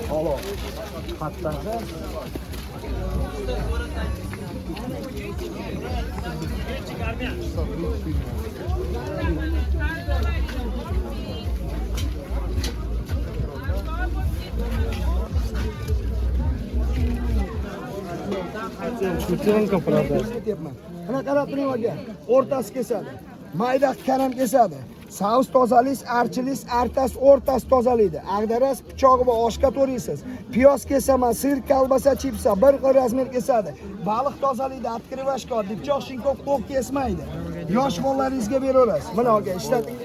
Alo. Hatta Kutudan kapılarda. Ana qarab turing olgan. O'rtasi kesadi. Mayda karam kesadi. Saus tozalays, archilis, artas, o'rtasi tozalaydi. Agdaras pichog'i va oshga to'raysiz. Piyoz kesaman, sir, kolbasa, chipsa, bir xil razmer kesadi. Baliq tozalaydi, atkrivashka, dipchoq, shinkov, qo'q kesmaydi. Yosh bolalaringizga beraverasiz. Mana olgan, ishlating.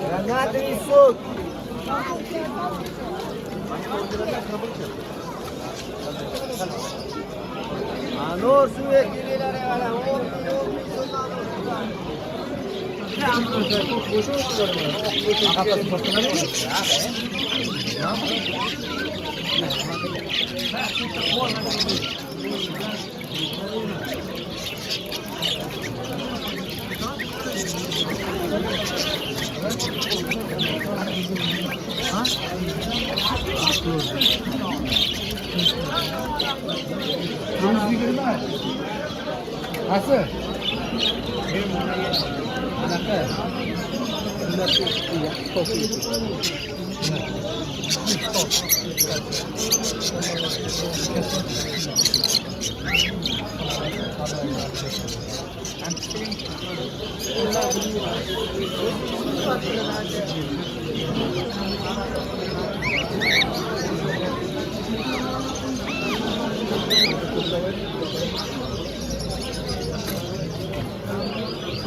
Granada e suco. Anor suya girilere valla. Nasıl?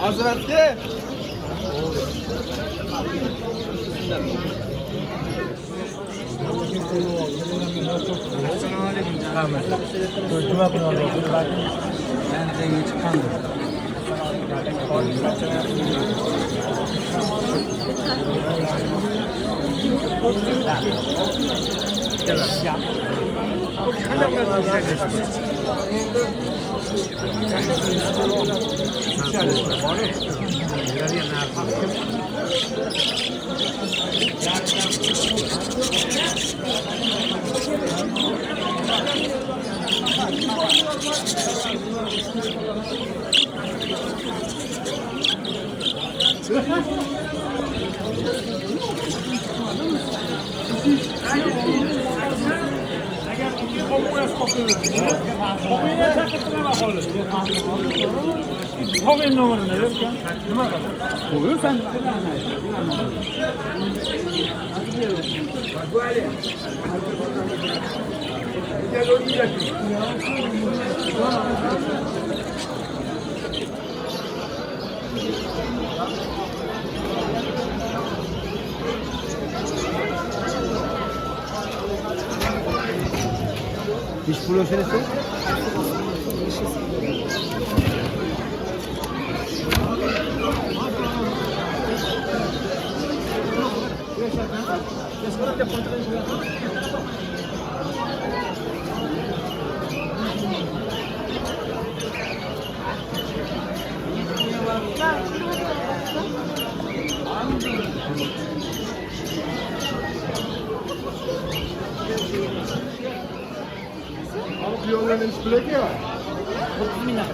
Hazretli. Koyun numaranı verirken oluyor sen. Diş pulosunu sok. Abi yolların üstündeki ya. 30 bin lira.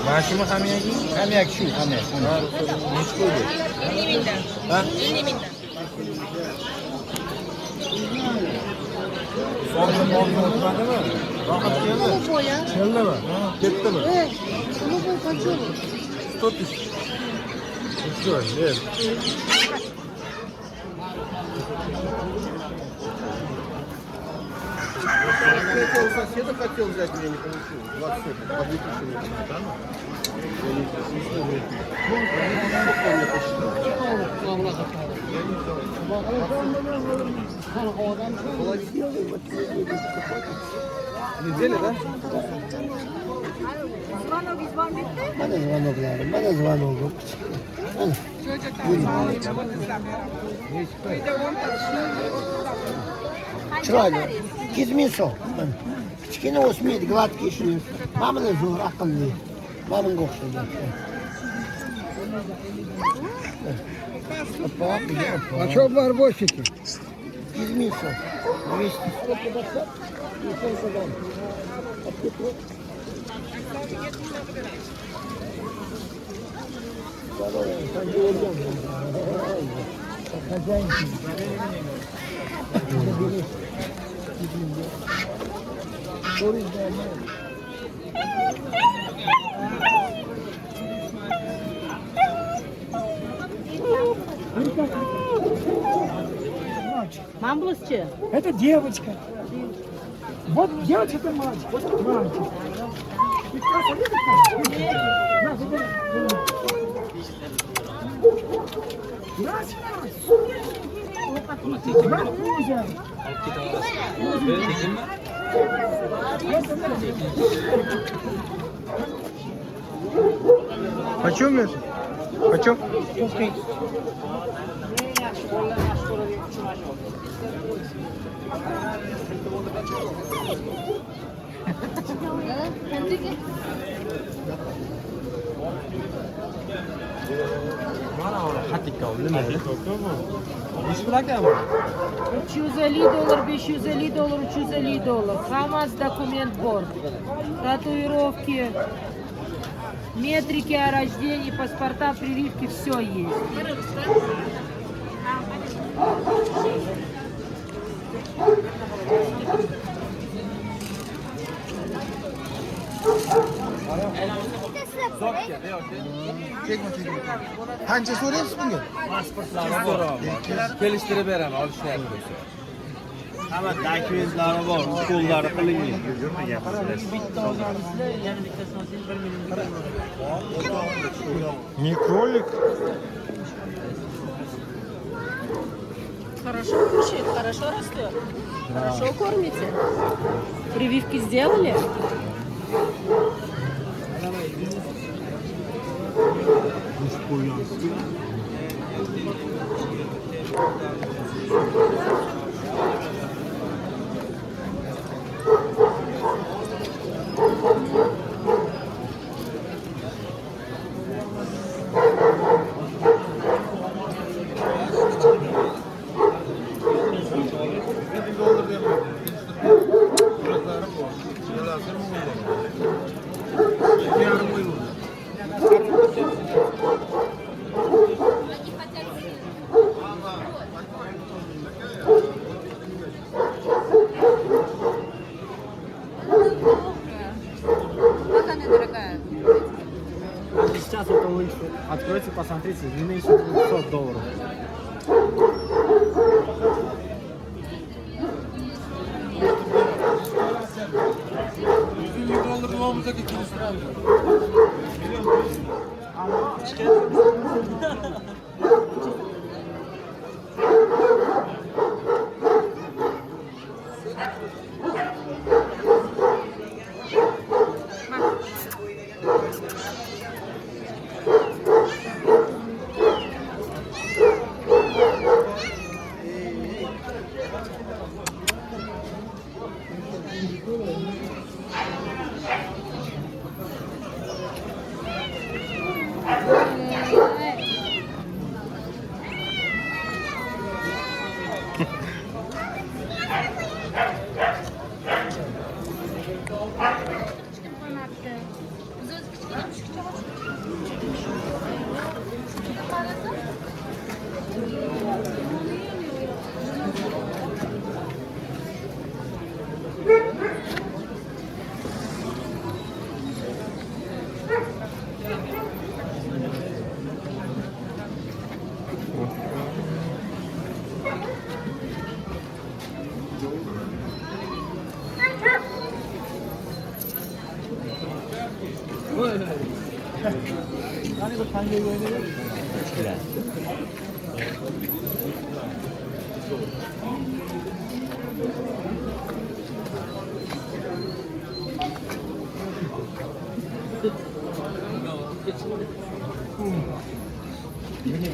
Maşımı hem yak şu hem yak. Hiç koydu. Ha? Son oturmadı mı? Rahat geldi. Geldi mi? Gitti mi? Evet. Ama bu kaçıyor mu? Tut. Tutuyor. Evet. Kaç olsa ya da kaç olacak diye konuşuyoruz. WhatsApp. Tabii ki şunu tamam. Ben de zvanoklarım. Ben de zvanoklarım. Chiroyli. Kizminso. Kichkina o'smaydi, gladkiy shuni. Mana bunday zo'r, aqlli. Mana bunga o'xshagan. Kaçok var boş iki. Kizminso. 200. Мамбласчы. Это девочка. Вот девочка мальчик. Вот мальчик. Kaçıyor muyuz? Kaçıyor. $350, $550, $350. КамАЗ, документ борт. Татуировки, метрики о рождении, паспорта, прививки, все есть. Qancha so'rayapsiz bunga? Kelishtirib beraman, olishmayapti bo'lsa. Hamma dokumentlari bor, ukollari qilingan. Не кролик. Хорошо кушает, хорошо растет, хорошо кормите. Прививки сделали? Смотрите, длина 500 долларов.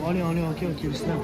Olha, aqui, Islam.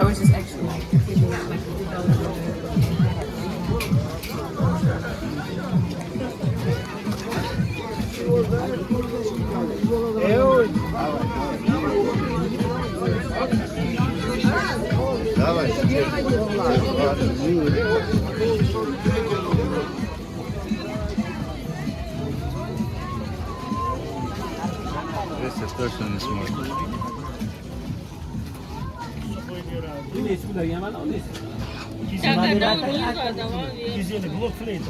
I was just actually This is точно не сможет.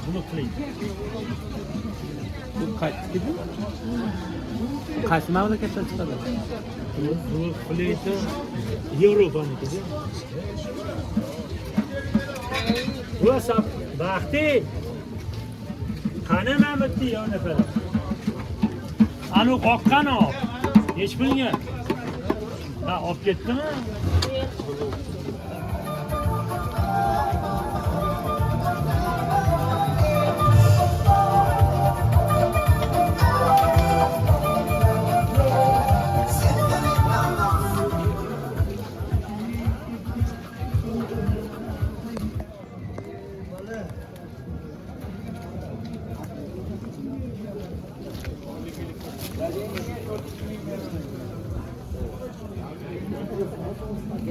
Blok plate. Qaysi mamlakatdan chiqadi? Blok plate Yevropaniki. WhatsApp baxti. Qani Mamatni yana qara. Anu qoqqan ol. Hech bilgan. Ha, olib ketdimi?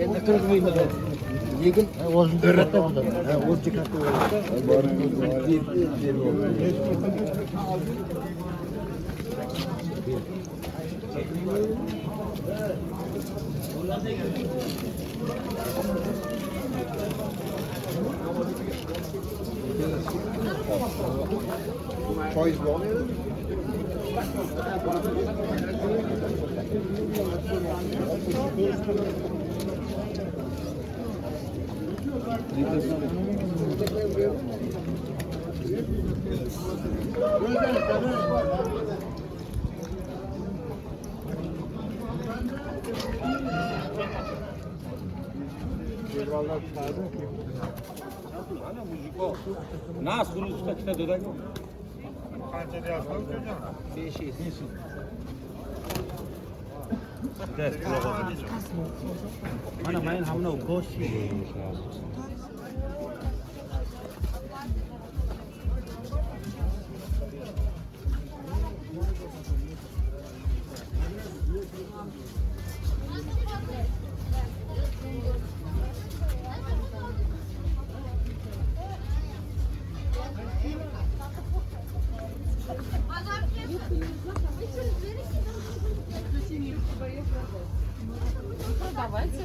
Endi 40 ming dedi. Lekin o'zini o'rratda bo'ldi. Ha, o'rchi katta Choice bormi? Na, suruşta kita dödak. Qancha deyapsiz ukajon? 500. Mana men hamma go'sht Продавайте.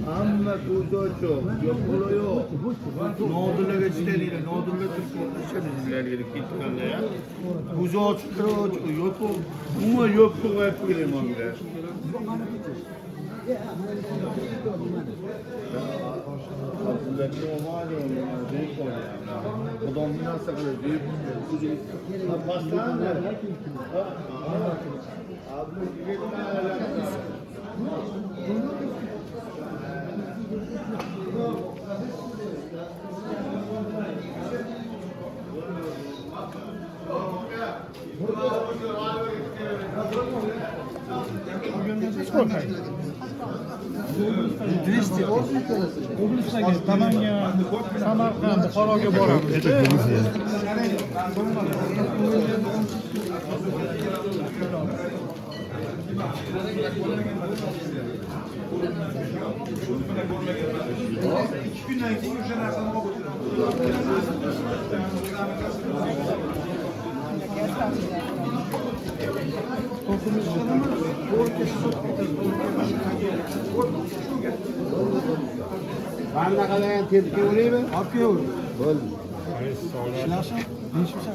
Hamma ko'zi ochiq, yo'q bola yo'q. Nodirlarga chidaydi, nodirlar turishadi ketganda ya. Ko'zi ochiq, yo'q, umuman yo'q qo'yib qo'yganlar. Abdullah Omar deyip Odam nasıl böyle deyip Paslanlar. Abi Oblastdagi Namangan, Samarqand, Buxoroga boramiz. Bana kadar tepki oluyor mu? Akıyor. Bol. Şilasın. Ne şilasın?